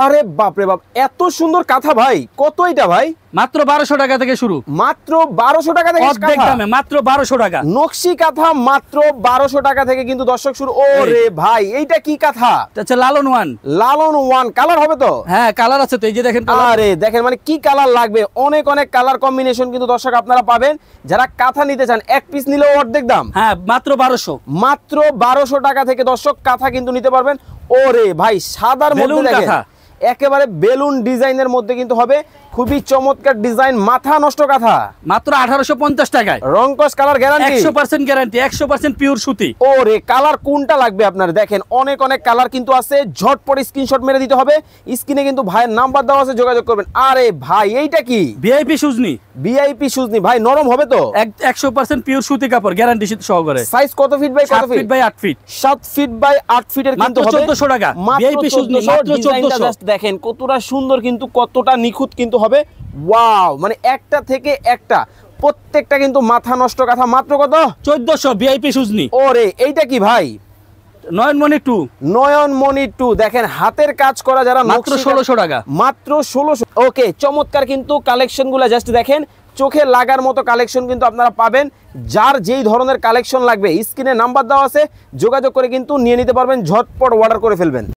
আরে বাপ রে বাপ, এত সুন্দর কাঁথা ভাই, কত এটা ভাই? মাত্র 1200 টাকা থেকে শুরু। মাত্র 1200 টাকা থেকে অর্ধেক দামে মাত্র 1200 টাকা। নকশি কাঁথা মাত্র 1200 টাকা থেকে কিন্তু দর্শক শুরু। ওরে ভাই, এইটা কি কাঁথা? আচ্ছা, লালন ওয়ান। লালন ওয়ান কালার হবে তো? হ্যাঁ, কালার আছে তো, এই যে দেখেন। আরে দেখেন, মানে কি কালার লাগবে, অনেক অনেক কালার কম্বিনেশন কিন্তু দর্শক আপনারা পাবেন। যারা কাঁথা নিতে চান, এক পিস নিলেও অর্ধেক দাম। হ্যাঁ, মাত্র 1200। মাত্র 1200 টাকা থেকে দর্শক কাঁথা কিন্তু নিতে পারবেন। ওরে ভাই, সাদার মধ্যে দেখেন একেবারে বেলুন ডিজাইনের মধ্যে কিন্তু হবে, খুবই চমৎকার ডিজাইন, মাথা নষ্ট কাঁথা মাত্র 1850 টাকায়। রংকস কালার গ্যারান্টি, 100% গ্যারান্টি, 100% পিওর সুতি। ওরে কালার কোনটা লাগবে আপনার? দেখেন অনেক অনেক কালার কিন্তু আছে, ঝটপট স্ক্রিনশট মেরে দিতে হবে। স্ক্রিনে কিন্তু ভাইয়ের নাম্বার দেওয়া আছে, যোগাযোগ করবেন। আরে ভাই, এইটা কি? ভিআইপি সুজনি। ভিআইপি সুজনি ভাই, নরম হবে তো? 100% পিওর সুতি কাপড়, গ্যারান্টি সহকারে। সাইজ কত ফিট বাই কত feet? 7 feet by 8 feet. 7 feet by 8 ফিটের কিন্তু হবে 1400 টাকা। ভিআইপি সুজনি মাত্র 1400। দেখেন কতটা সুন্দর, কিন্তু কতটা নিখুঁত কিন্তু হবে। ওয়াও, মানে একটা থেকে একটা, প্রত্যেকটা কিন্তু মাথা নষ্ট কাঁথা। মাত্র কত? 1400 ভিআইপি সুজনি। ওরে, এইটা কি ভাই? নয়নমণি 2। নয়নমণি 2 দেখেন, হাতের কাজ করা, যারা মাত্র 1600 টাকা। মাত্র 1600। ওকে, চমৎকার কিন্তু কালেকশন গুলা জাস্ট দেখেন, চোখে লাগার মতো কালেকশন কিন্তু আপনারা পাবেন। যার যেই ধরনের কালেকশন লাগবে, স্ক্রিনে নাম্বার দেওয়া আছে, যোগাযোগ করে কিন্তু নিয়ে নিতে পারবেন, ঝটপট অর্ডার করে ফেলবেন।